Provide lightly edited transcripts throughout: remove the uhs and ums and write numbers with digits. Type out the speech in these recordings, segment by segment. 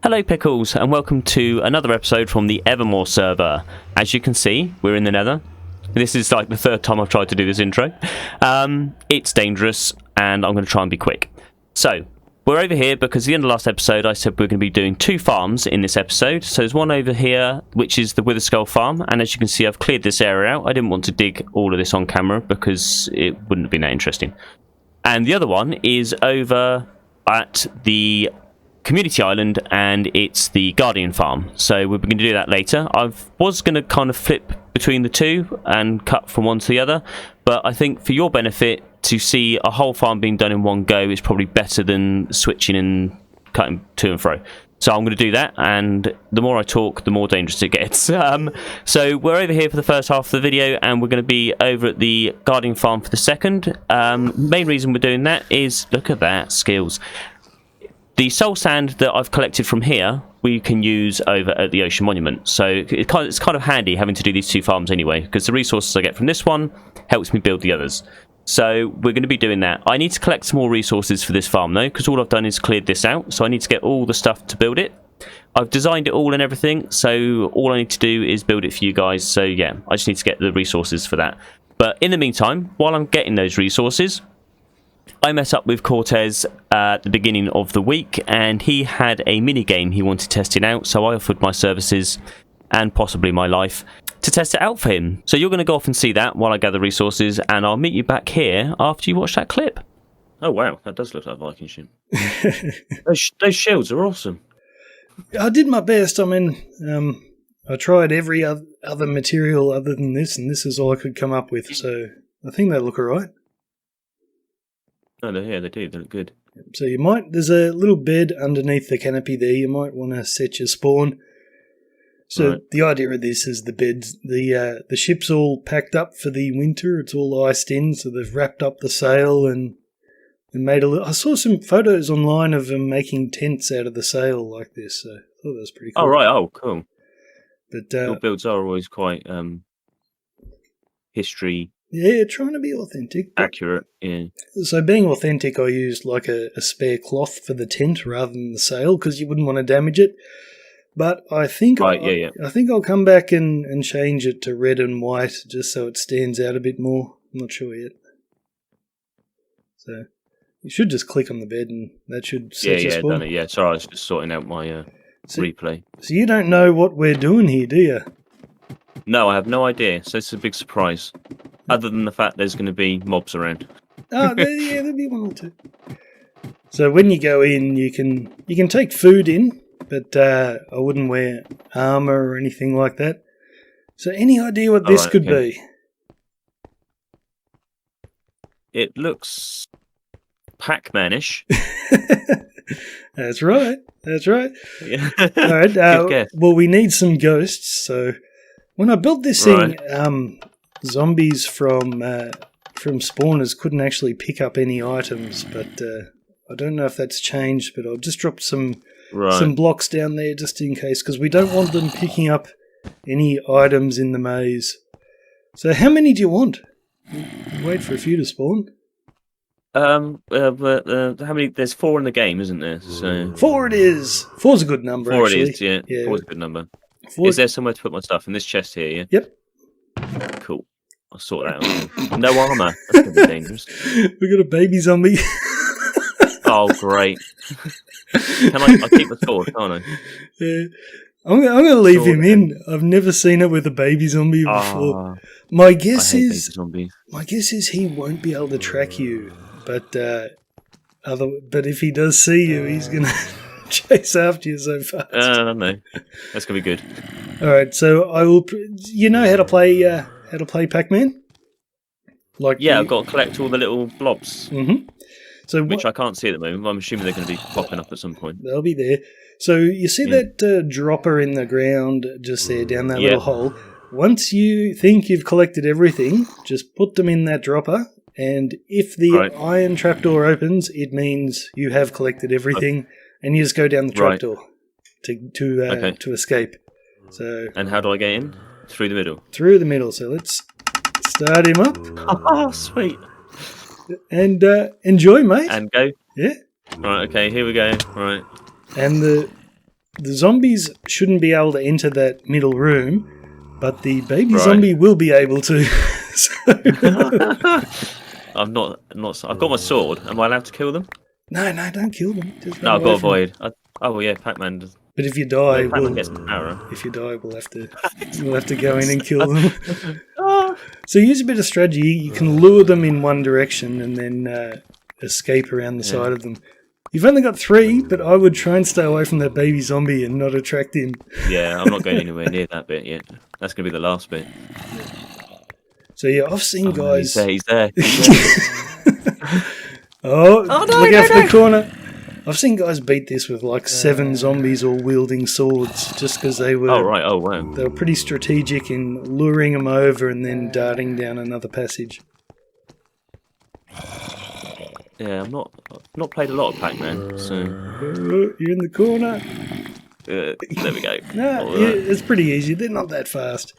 Hello Pickles, and welcome to another episode from the Evermoor server. As you can see, we're in the Nether. This is like the third time I've tried to do this intro. It's dangerous, and I'm going to try and be quick. So, we're over here because at the end of the last episode I said we're going to be doing two farms in this episode. So there's one over here, which is the Wither Skull farm, and as you can see I've cleared this area out. I didn't want to dig all of this on camera because it wouldn't have been that interesting. And the other one is over at the Community Island, and it's the Guardian farm. So we're going to do that later. I was going to kind of flip between the two and cut from one to the other, but I think for your benefit to see a whole farm being done in one go is probably better than switching and cutting to and fro. So I'm going to do that, and the more I talk, the more dangerous it gets. So we're over here for the first half of the video, and we're going to be over at the Guardian farm for the second. Main reason we're doing that is, look at that, skills. The soul sand that I've collected from here, we can use over at the Ocean Monument. So it's kind of handy having to do these two farms anyway, because the resources I get from this one helps me build the others. So we're going to be doing that. I need to collect some more resources for this farm though, because all I've done is cleared this out. So I need to get all the stuff to build it. I've designed it all and everything, so all I need to do is build it for you guys. So yeah, I just need to get the resources for that. But in the meantime, while I'm getting those resources, I met up with Cortez at the beginning of the week, and he had a mini game he wanted testing out, so I offered my services and possibly my life to test it out for him. So you're going to go off and see that while I gather resources, and I'll meet you back here after you watch that clip. Oh wow, that does look like Viking shit. those shields are awesome. I did my best. I mean, I tried every other material other than this, and this is all I could come up with, so I think they look alright. Oh, yeah, they do. They look good. So there's a little bed underneath the canopy there. You might want to set your spawn. So right. The idea of this is the ship's all packed up for the winter. It's all iced in, so they've wrapped up the sail and made I saw some photos online of them making tents out of the sail like this. So I thought that was pretty cool. Oh right, oh cool. But your builds are always quite history. Yeah, trying to be authentic. Accurate, yeah. So being authentic, I used like a spare cloth for the tent rather than the sail because you wouldn't want to damage it. But I think I think I'll come back and change it to red and white just so it stands out a bit more. I'm not sure yet. So you should just click on the bed and that should set your spawn. Done it. Yeah, sorry, I was just sorting out my replay. So you don't know what we're doing here, do you? No, I have no idea. So it's a big surprise. Other than the fact there's going to be mobs around. Oh, there'll be one or two. So when you go in, you can take food in, but I wouldn't wear armor or anything like that. So any idea what this could be? It looks Pac-Man-ish. That's right. Yeah. All right. Well, we need some ghosts. So when I built this thing, zombies from spawners couldn't actually pick up any items, but I don't know if that's changed, but I'll just drop some blocks down there just in case, because we don't want them picking up any items in the maze. So how many do you want? Wait for a few to spawn. How many? There's 4 in the game, isn't there? So 4 it is. 4's a good number, 4 actually. it is, yeah. 4's a good number. 4. Is there somewhere to put my stuff? In this chest here, yeah? Yep. Cool. I'll sort that out. No armor. That's going to be dangerous. We got a baby zombie. Oh, great. I'll keep the sword, can't I? Yeah. I'm going to leave him in. I've never seen it with a baby zombie before. My guess is he won't be able to track you, but if he does see you, he's going to chase after you so fast. I don't know. That's going to be good. All right, so I will. You know how to play Pac-Man? I've got to collect all the little blobs. Mm-hmm. So which I can't see at the moment. I'm assuming they're going to be popping up at some point. They'll be there. So you see that dropper in the ground just there down that little hole. Once you think you've collected everything, just put them in that dropper, and if the iron trapdoor opens, it means you have collected everything, and you just go down the trapdoor to escape. So. And how do I get in? Through the middle. Through the middle. So let's start him up. Oh, sweet. And enjoy, mate. And go. Yeah. Right. Okay. Here we go. Right. And the the zombies shouldn't be able to enter that middle room, but the baby zombie will be able to. I'm not. I've got my sword. Am I allowed to kill them? No, don't kill them. Just no, I've got to avoid. Oh yeah, Pac-Man does. But if you die, we'll have to go in and kill them. So use a bit of strategy. You can lure them in one direction and then escape around the side of them. You've only got 3, but I would try and stay away from that baby zombie and not attract him. Yeah, I'm not going anywhere near that bit yet. That's going to be the last bit. So yeah, I've seen guys... He's there. Oh, no, look out for the corner. I've seen guys beat this with like 7 zombies all wielding swords just because they were... Oh, right. Oh, wow. They were pretty strategic in luring them over and then darting down another passage. Yeah, I've not played a lot of Pac-Man, so... You're in the corner. There we go. No, it's pretty easy. They're not that fast.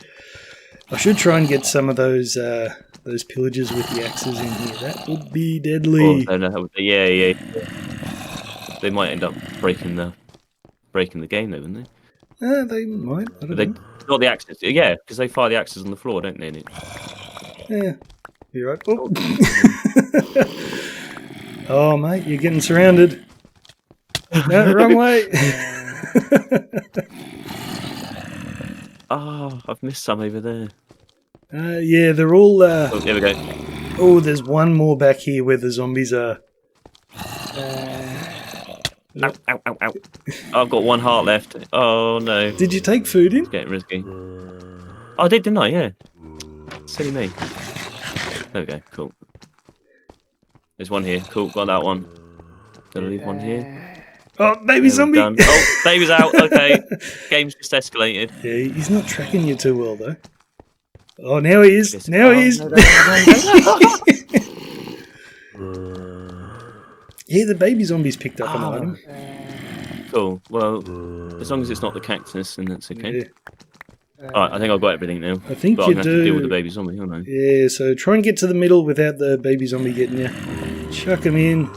I should try and get some of those pillagers with the axes in here. That would be deadly. Yeah. They might end up breaking the game, though, wouldn't they? They might. I don't know. Not the axes. Yeah, because they fire the axes on the floor, don't they? Yeah. You're right. Oh. Oh, mate, you're getting surrounded. No, wrong way. I've missed some over there. Yeah, they're all... there we go. Oh, there's one more back here where the zombies are. Ow. I've got 1 heart left. Oh, no. Did you take food in? It's getting risky. I did, didn't I? Yeah. Silly me. There we go. Cool. There's one here. Cool. Got that one. Gonna leave one here. Oh, baby zombie! Oh, baby's out. Okay. Game's just escalated. Yeah, he's not tracking you too well, though. Oh, now he is. Now he is. Yeah, the baby zombie's picked up an item. Cool. Well, as long as it's not the cactus, then that's okay. Yeah. Alright, I think I've got everything now. I think but you I'm going to have to deal with the baby zombie, aren't I? Yeah, so try and get to the middle without the baby zombie getting you. Chuck him in.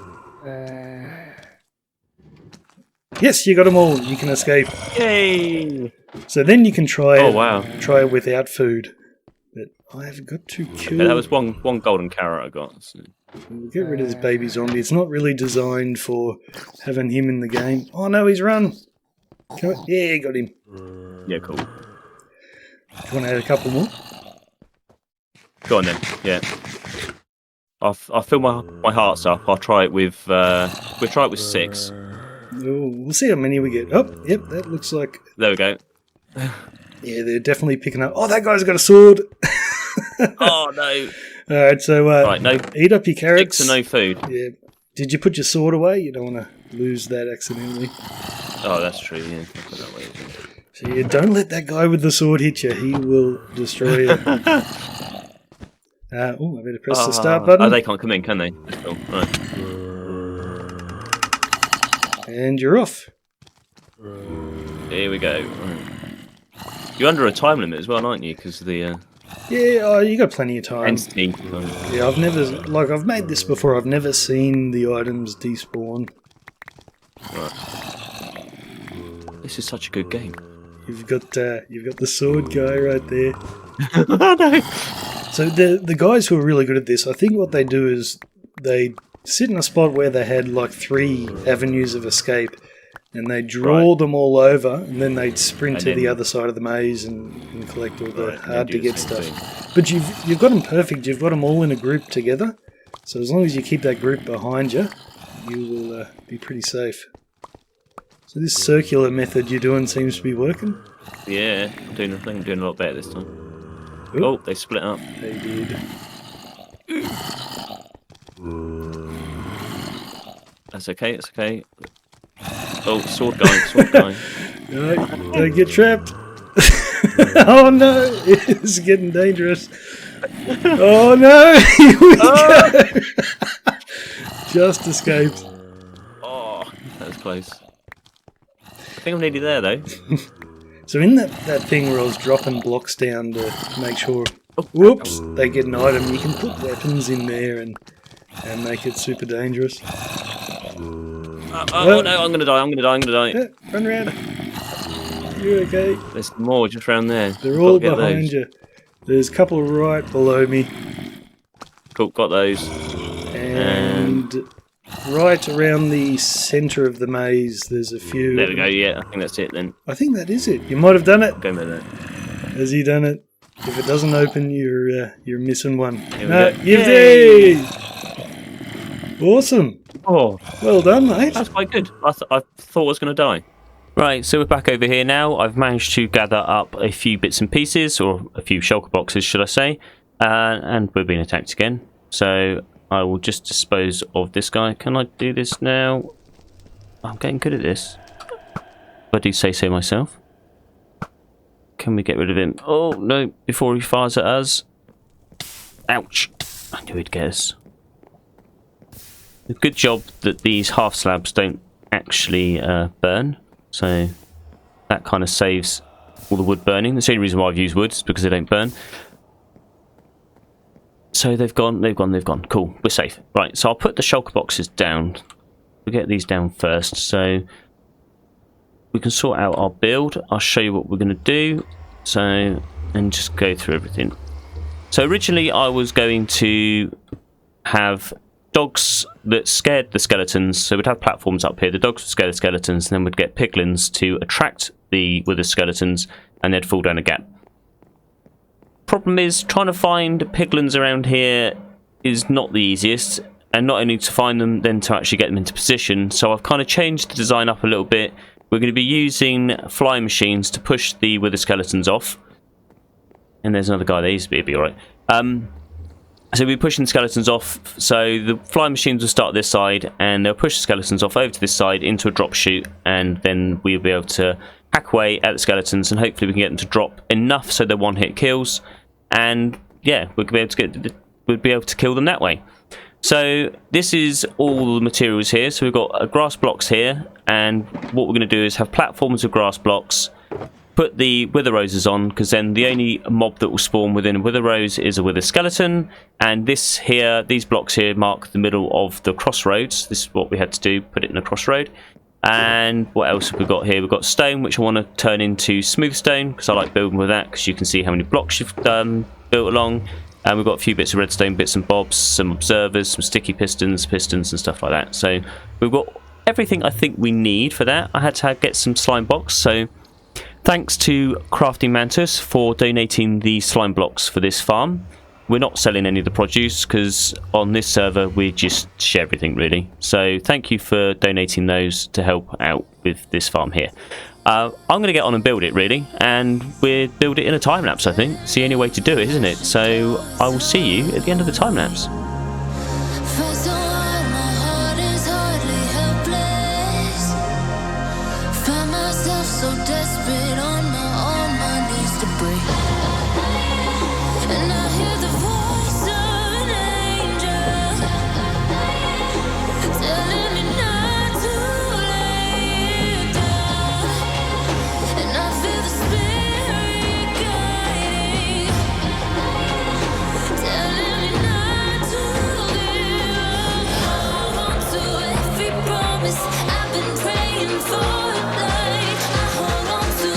Yes, you got them all. You can escape. Yay! So then you can try it. Oh, wow. Try it without food. But I've got to kill... Yeah, that was one golden carrot I got. So. We'll get rid of this baby zombie. It's not really designed for having him in the game. Oh, no, he's run. Yeah, got him. Yeah, cool. You want to add a couple more? Go on then. Yeah. I'll fill my hearts up. I'll try it with. We'll try it with 6. Oh, we'll see how many we get. Oh, yep, that looks like. There we go. Yeah, they're definitely picking up. Oh, that guy's got a sword. Oh no! All right, so right, no. Eat up your carrots. 6 and no food. Yeah. Did you put your sword away? You don't want to lose that accidentally. Oh, that's true. Yeah, I'll put that away. So yeah, don't let that guy with the sword hit you. He will destroy you. I better press the start button. Oh, they can't come in, can they? Cool. Right. And you're off. Here we go. Right. You're under a time limit as well, aren't you? Because the yeah, you got plenty of time. entity. Yeah, I've made this before. I've never seen the items despawn. Right. This is such a good game. You've got the sword guy right there. Oh, no. So the guys who are really good at this, I think what they do is they sit in a spot where they had like 3 avenues of escape, and they draw them all over, and then they'd sprint to the other side of the maze and collect all the hard to get stuff. But you've got them perfect. You've got them all in a group together. So as long as you keep that group behind you, you will be pretty safe. So this circular method you're doing seems to be working. Yeah, I think I'm doing a lot better this time. Oop. Oh, they split up. They did. That's okay, it's okay. Oh, sword guy. No, don't get trapped. Oh no, it's getting dangerous. Oh no, here we go. Just escaped. Oh, that was close. I think I'm nearly there though. So in that thing where I was dropping blocks down to make sure, whoops, they get an item, you can put weapons in there and make it super dangerous. Oh no, I'm gonna die. Yeah, run around. You okay? There's more just around there. They're all behind you. There's a couple right below me. Cool, got those. And right around the centre of the maze, there's a few. There we go, yeah, I think that's it then. I think that is it. You might have done it. Go with that. Has he done it? If it doesn't open, you're missing one. No, you did! Awesome. Oh, well done, mate. That's quite good. I thought I was going to die. Right, so we're back over here now. I've managed to gather up a few bits and pieces, or a few shulker boxes, should I say. And we're being attacked again. So I will just dispose of this guy. Can I do this now? I'm getting good at this. If I do say so myself. Can we get rid of him? Oh, no, before he fires at us. Ouch. I knew he'd get us. A good job that these half slabs don't actually burn. So that kind of saves all the wood burning. That's the only reason why I've used wood is because they don't burn. So they've gone. Cool, we're safe. Right, so I'll put the shulker boxes down. We'll get these down first. So we can sort out our build. I'll show you what we're going to do. So, and just go through everything. So originally I was going to have dogs that scared the skeletons. So we'd have platforms up here. The dogs would scare the skeletons, and then we'd get piglins to attract the wither skeletons, and they'd fall down a gap. Problem is, trying to find piglins around here is not the easiest, and not only to find them, then to actually get them into position. So I've kind of changed the design up a little bit. We're going to be using fly machines to push the wither skeletons off. And there's another guy there, he's be alright. So we'll be pushing the skeletons off. So the fly machines will start this side, and they'll push the skeletons off over to this side into a drop chute, and then we'll be able to hack away at the skeletons, and hopefully we can get them to drop enough so they're one-hit kills. And yeah, we'll be able to kill them that way. So this is all the materials here. So we've got grass blocks here, and what we're going to do is have platforms of grass blocks. Put the wither roses on, because then the only mob that will spawn within a wither rose is a wither skeleton. And this here, these blocks here mark the middle of the crossroads. This is what we had to do, put it in a crossroad. And what else have we got here? We've got stone, which I want to turn into smooth stone, because I like building with that, because you can see how many blocks you've built along. And we've got a few bits of redstone, bits and bobs, some observers, some sticky pistons and stuff like that. So we've got everything I think we need for that. I had to get some slime blocks, so thanks to Crafting Mantis for donating the slime blocks for this farm. We're not selling any of the produce, because on this server we just share everything really. So thank you for donating those to help out with this farm here. I'm going to get on and build it really, and we'll build it in a time lapse. I think it's the only way to do it, isn't it? So I will see you at the end of the time lapse. I've been praying for a light. I hold on to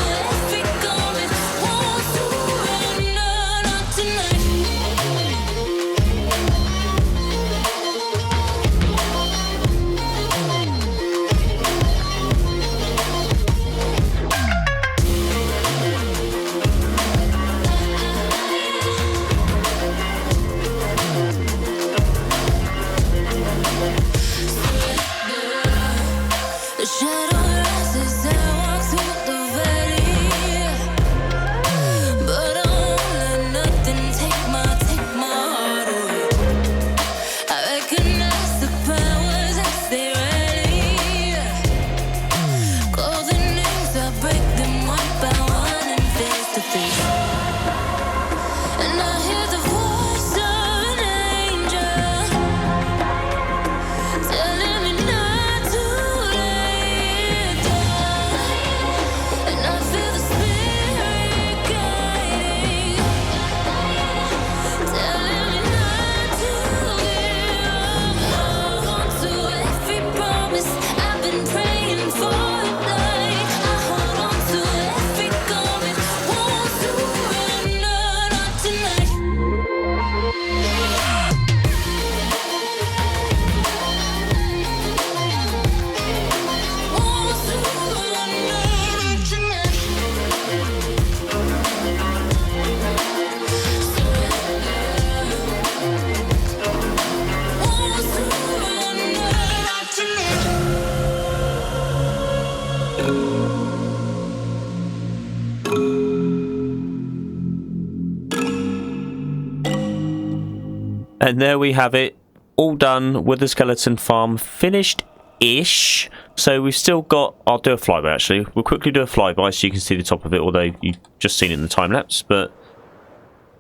And there we have it, all done with the skeleton farm finished-ish. So we've still got... I'll do a flyby, actually. We'll quickly do a flyby so you can see the top of it, although you've just seen it in the time-lapse. But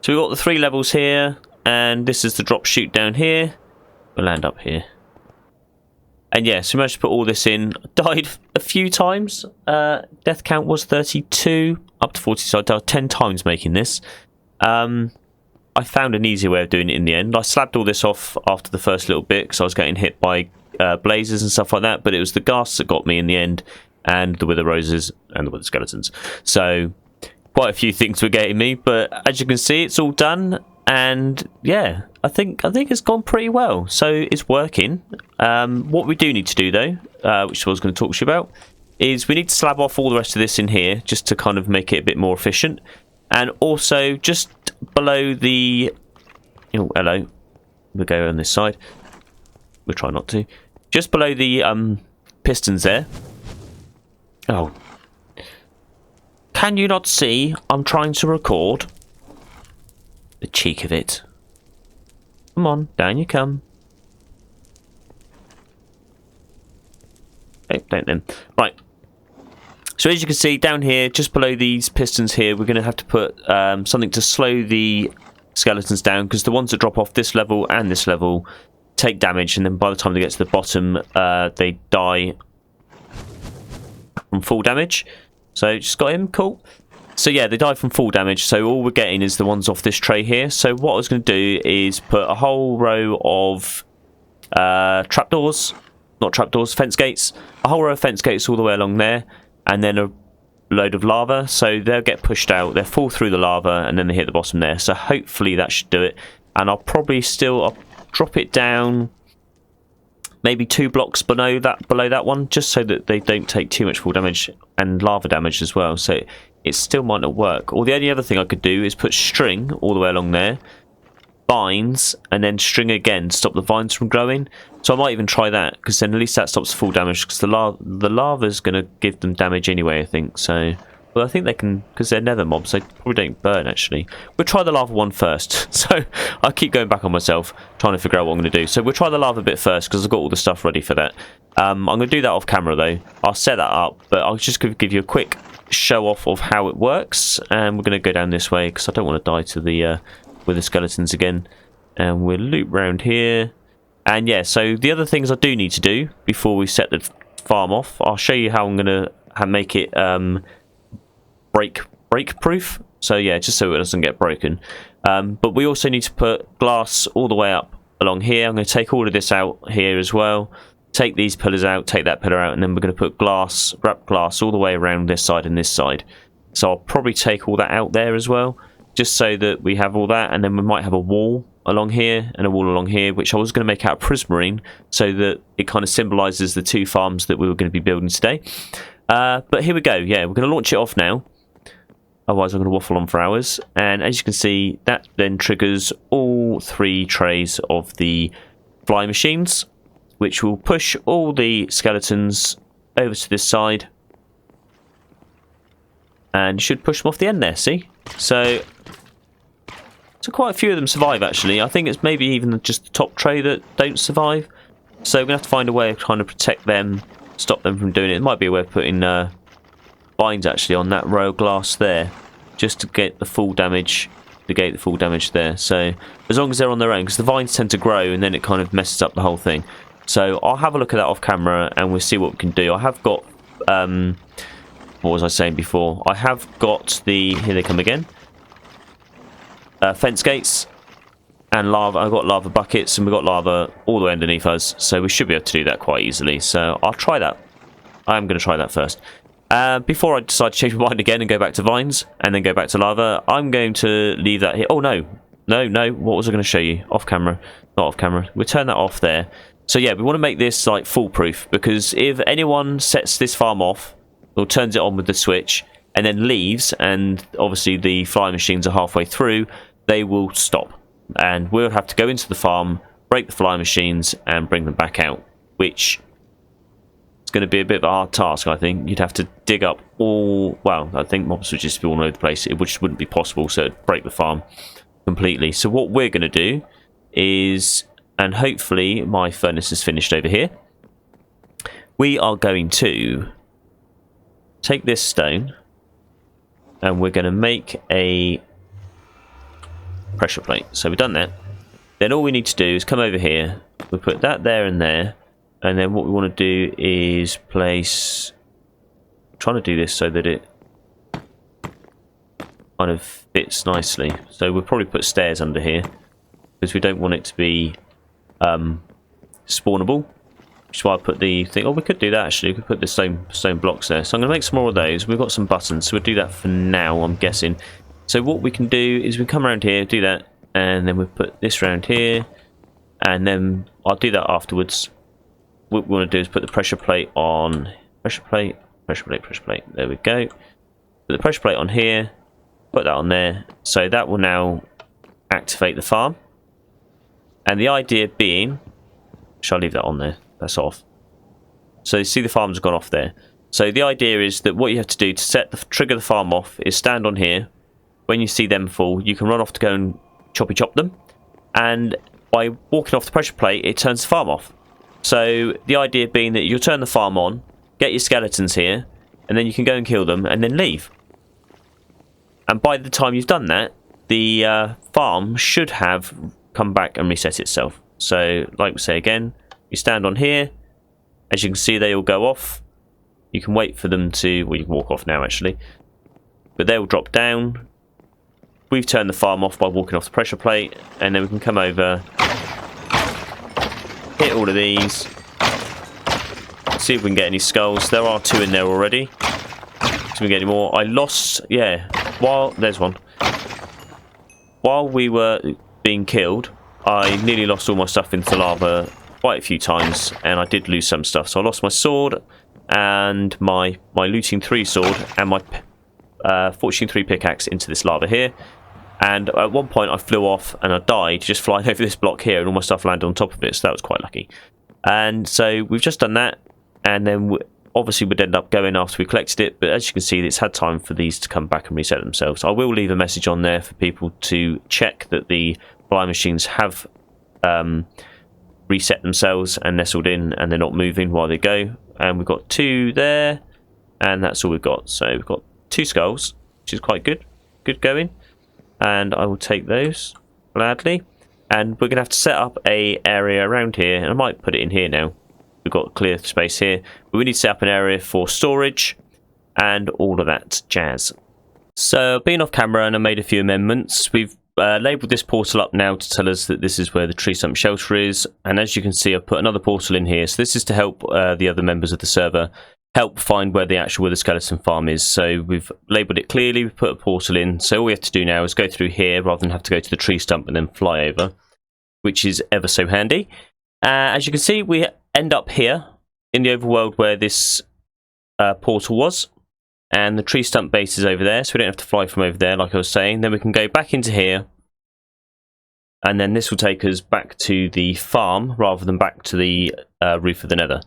so we've got the 3 levels here, and this is the drop chute down here. We'll land up here. And yeah, so we managed to put all this in. Died a few times. Death count was 32, up to 40, so I died 10 times making this. I found an easier way of doing it in the end. I slabbed all this off after the first little bit because I was getting hit by blazes and stuff like that, but it was the ghasts that got me in the end, and the wither roses and the wither skeletons. So quite a few things were getting me, but as you can see, it's all done. And yeah, I think it's gone pretty well. So it's working. What we do need to do though, which I was going to talk to you about, is we need to slab off all the rest of this in here just to kind of make it a bit more efficient. And also just below the... Oh, hello. We'll go on this side. We'll try not to. Just below the pistons there. Oh. Can you not see I'm trying to record? The cheek of it. Come on, down you come. Okay, don't then. Right. So as you can see down here, just below these pistons here, we're going to have to put something to slow the skeletons down, because the ones that drop off this level and this level take damage, and then by the time they get to the bottom, they die from full damage. So just got him, cool. So yeah, they die from full damage, so all we're getting is the ones off this tray here. So what I was going to do is put a whole row of trapdoors, not trapdoors, fence gates, a whole row of fence gates all the way along there, and then a load of lava, so they'll get pushed out, they'll fall through the lava, and then they hit the bottom there. So hopefully that should do it. And I'll probably I'll drop it down maybe 2 blocks below that one, just so that they don't take too much full damage and lava damage as well. So it still might not work. Or the only other thing I could do is put string all the way along there, vines, and then string again to stop the vines from growing. So I might even try that, because then at least that stops full damage, because the lava is going to give them damage anyway, I think. So, well, I think they can, because they're nether mobs, they probably don't burn, actually. We'll try the lava one first. So I keep going back on myself, trying to figure out what I'm going to do. So we'll try the lava bit first, because I've got all the stuff ready for that. I'm going to do that off camera, though. I'll set that up, but I'll just give you a quick show off of how it works. And we're going to go down this way, because I don't want to die to the with the skeletons again. And we'll loop round here. And yeah, so the other things I do need to do before we set the farm off, I'll show you how I'm going to make it break proof. So yeah, just so it doesn't get broken. But we also need to put glass all the way up along here. I'm going to take all of this out here as well. Take these pillars out, take that pillar out, and then we're going to put glass, wrap glass all the way around this side and this side. So I'll probably take all that out there as well, just so that we have all that, and then we might have a wall along here and a wall along here, which I was going to make out of prismarine, so that it kind of symbolises the 2 farms that we were going to be building today. But here we go. Yeah, we're going to launch it off now. Otherwise, I'm going to waffle on for hours. And as you can see, that then triggers all 3 trays of the fly machines, which will push all the skeletons over to this side. And should push them off the end there, see? So quite a few of them survive, actually. I think it's maybe even just the top tray that don't survive. So we're going to have to find a way of trying to protect them, stop them from doing it. It might be a way of putting vines, actually, on that row of glass there, just to get the full damage, negate the full damage there. So as long as they're on their own, because the vines tend to grow, and then it kind of messes up the whole thing. So I'll have a look at that off camera, and we'll see what we can do. I have got... what was I saying before? I have got the... Here they come again. Fence gates and lava. I've got lava buckets, and we've got lava all the way underneath us, so we should be able to do that quite easily. So I'll try that. I'm going to try that first. Before I decide to change my mind again and go back to vines and then go back to lava, I'm going to leave that here. Oh no, what was I going to show you? Off camera. Not off camera. We'll turn that off there. So yeah, we want to make this like foolproof, because if anyone sets this farm off or turns it on with the switch and then leaves, and obviously the fly machines are halfway through, they will stop, and we'll have to go into the farm, break the fly machines, and bring them back out, which is going to be a bit of a hard task. I think you'd have to dig up all... Well, I think mobs would just be all over the place. It just wouldn't be possible, so it'd break the farm completely. So what we're going to do is, and hopefully my furnace is finished over here, we are going to take this stone and we're going to make a pressure plate. So we've done that. Then all we need to do is come over here. We'll put that there and there. And then what we want to do is place... I'm trying to do this so that it kind of fits nicely. So we'll probably put stairs under here because we don't want it to be spawnable. Which is why I put the thing... Oh, we could do that actually. We could put the stone blocks there. So I'm going to make some more of those. We've got some buttons, so we'll do that for now, I'm guessing. So what we can do is we come around here, do that, and then we'll put this around here. And then I'll do that afterwards. What we want to do is put the pressure plate on... Pressure plate, pressure plate, pressure plate. There we go. Put the pressure plate on here. Put that on there. So that will now activate the farm. And the idea being... Shall I leave that on there? That's off. So you see the farm's gone off there. So the idea is that what you have to do to trigger the farm off is stand on here. When you see them fall, you can run off to go and chop them. And by walking off the pressure plate, it turns the farm off. So the idea being that you'll turn the farm on, get your skeletons here, and then you can go and kill them and then leave. And by the time you've done that, the farm should have come back and reset itself. So like we say again, you stand on here. As you can see, they all go off. You can wait for them to... Well, you can walk off now actually. But they will drop down. We've turned the farm off by walking off the pressure plate. And then we can come over... Hit all of these. See if we can get any skulls. There are 2 in there already. See if we can get any more. I lost... Yeah. There's one. While we were being killed, I nearly lost all my stuff into the lava quite a few times. And I did lose some stuff. So I lost my sword and my looting 3 sword and my fortune 3 pickaxe into this lava here. And at one point I flew off and I died just flying over this block here, and all my stuff landed on top of it, so that was quite lucky. And so we've just done that, and then obviously we'd end up going after we collected it, but as you can see, it's had time for these to come back and reset themselves. I will leave a message on there for people to check that the fly machines have reset themselves and nestled in, and they're not moving while they go. And we've got 2 there, and that's all we've got. So we've got 2 skulls, which is quite good going. And I will take those gladly. And we're going to have to set up a area around here, and I might put it in here now. We've got clear space here, but we need to set up an area for storage and all of that jazz. So being off camera, and I made a few amendments. We've labelled this portal up now to tell us that this is where the tree stump shelter is, and as you can see, I've put another portal in here. So this is to help the other members of the server help find where the skeleton farm is. So we've labelled it clearly, we've put a portal in, so all we have to do now is go through here rather than have to go to the tree stump and then fly over, which is ever so handy. As you can see, we end up here in the overworld where this portal was, and the tree stump base is over there, so we don't have to fly from over there like I was saying. Then we can go back into here, and then this will take us back to the farm rather than back to the roof of the nether.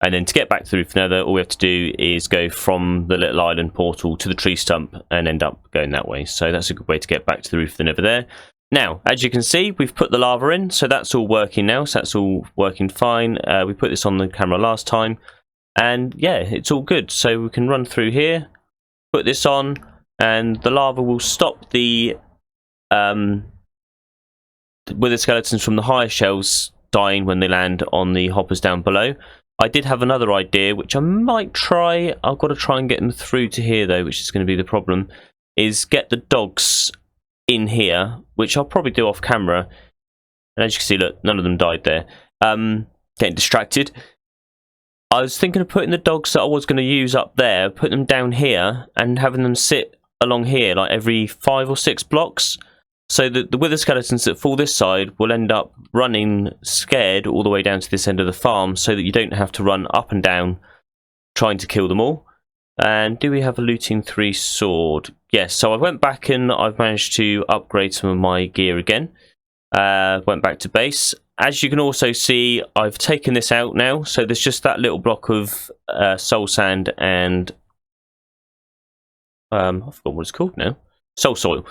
And then to get back to the roof of the nether, all we have to do is go from the little island portal to the tree stump and end up going that way. So that's a good way to get back to the roof of the nether there. Now, as you can see, we've put the lava in, so that's all working now. So that's all working fine. We put this on the camera last time, and yeah, it's all good. So we can run through here, put this on, and the lava will stop the wither skeletons from the higher shells dying when they land on the hoppers down below. I did have another idea, which I might try. I've got to try and get them through to here, though, which is going to be the problem, is get the dogs in here, which I'll probably do off camera. And as you can see, look, none of them died there. Getting distracted. I was thinking of putting the dogs that I was going to use up there, put them down here, and having them sit along here, like every 5 or 6 blocks. So that the wither skeletons that fall this side will end up running scared all the way down to this end of the farm, so that you don't have to run up and down trying to kill them all. And do we have a looting 3 sword? Yes, so I went back and I've managed to upgrade some of my gear again. Went back to base. As you can also see, I've taken this out now, so there's just that little block of soul sand and... I forgot what it's called now. Soul soil.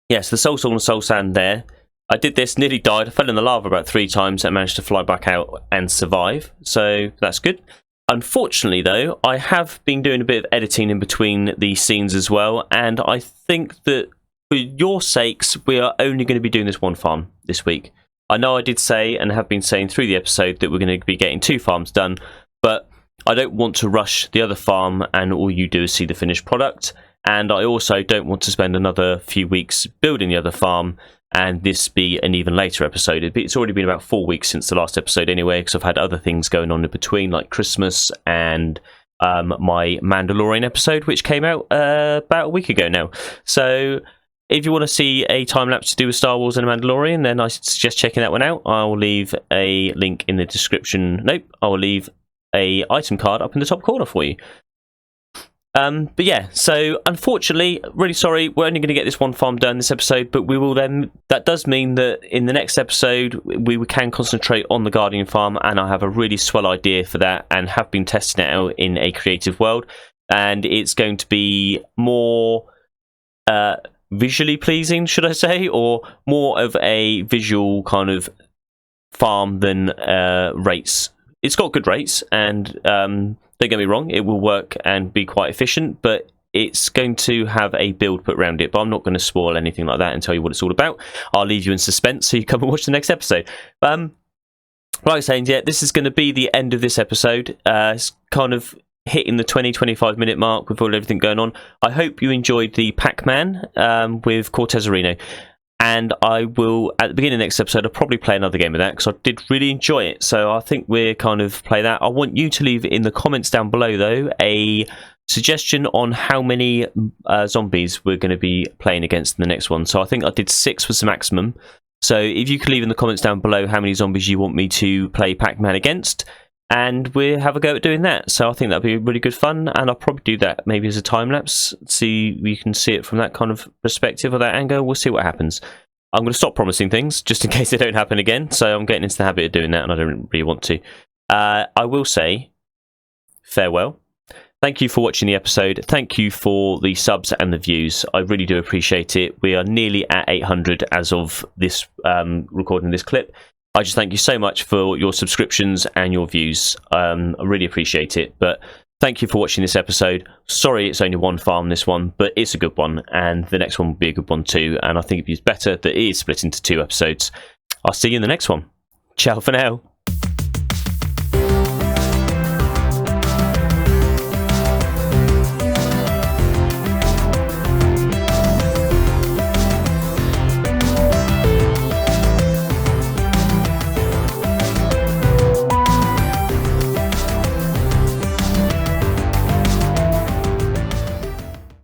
Yes, the soul soil and soul sand there. I did this, nearly died. I fell in the lava about 3 times and managed to fly back out and survive. So that's good. Unfortunately, though, I have been doing a bit of editing in between these scenes as well. And I think that for your sakes, we are only going to be doing this one farm this week. I know I did say and have been saying through the episode that we're going to be getting 2 farms done. But I don't want to rush the other farm and all you do is see the finished product. And I also don't want to spend another few weeks building the other farm and this be an even later episode. It's already been about 4 weeks since the last episode anyway, because I've had other things going on in between, like Christmas and my Mandalorian episode, which came out about a week ago now. So if you want to see a time-lapse to do with Star Wars and Mandalorian, then I suggest checking that one out. I'll leave a link in the description. Nope, I'll leave a item card up in the top corner for you. But yeah, so unfortunately, really sorry, we're only going to get this one farm done this episode, but we will then, that does mean that in the next episode, we can concentrate on the Guardian farm, and I have a really swell idea for that, and have been testing it out in a creative world, and it's going to be more visually pleasing, should I say, or more of a visual kind of farm than rates. It's got good rates, and don't get me wrong, it will work and be quite efficient, but it's going to have a build put around it. But I'm not going to spoil anything like that and tell you what it's all about. I'll leave you in suspense so you come and watch the next episode. Like I was saying, yeah, this is going to be the end of this episode. It's kind of hitting the 20-25 minute mark with all everything going on. I hope you enjoyed the Pac-Man with Cortez Areno. And I will, at the beginning of the next episode, I'll probably play another game of that because I did really enjoy it. So I think we'll kind of play that. I want you to leave in the comments down below, though, a suggestion on how many zombies we're going to be playing against in the next one. So I think I did 6 was the maximum. So if you could leave in the comments down below how many zombies you want me to play Pac-Man against, and we'll have a go at doing that. So I think that'll be really good fun, and I'll probably do that maybe as a time-lapse. See, you can see it from that kind of perspective or that angle. We'll see what happens. I'm going to stop promising things, just in case they don't happen again. So I'm getting into the habit of doing that, and I don't really want to. I will say farewell. Thank you for watching the episode. Thank you for the subs and the views. I really do appreciate it. We are nearly at 800 as of this recording this clip. I just thank you so much for your subscriptions and your views. I really appreciate it. But thank you for watching this episode. Sorry it's only one farm, this one, but it's a good one. And the next one will be a good one too. And I think it'd be better that it is split into 2 episodes. I'll see you in the next one. Ciao for now.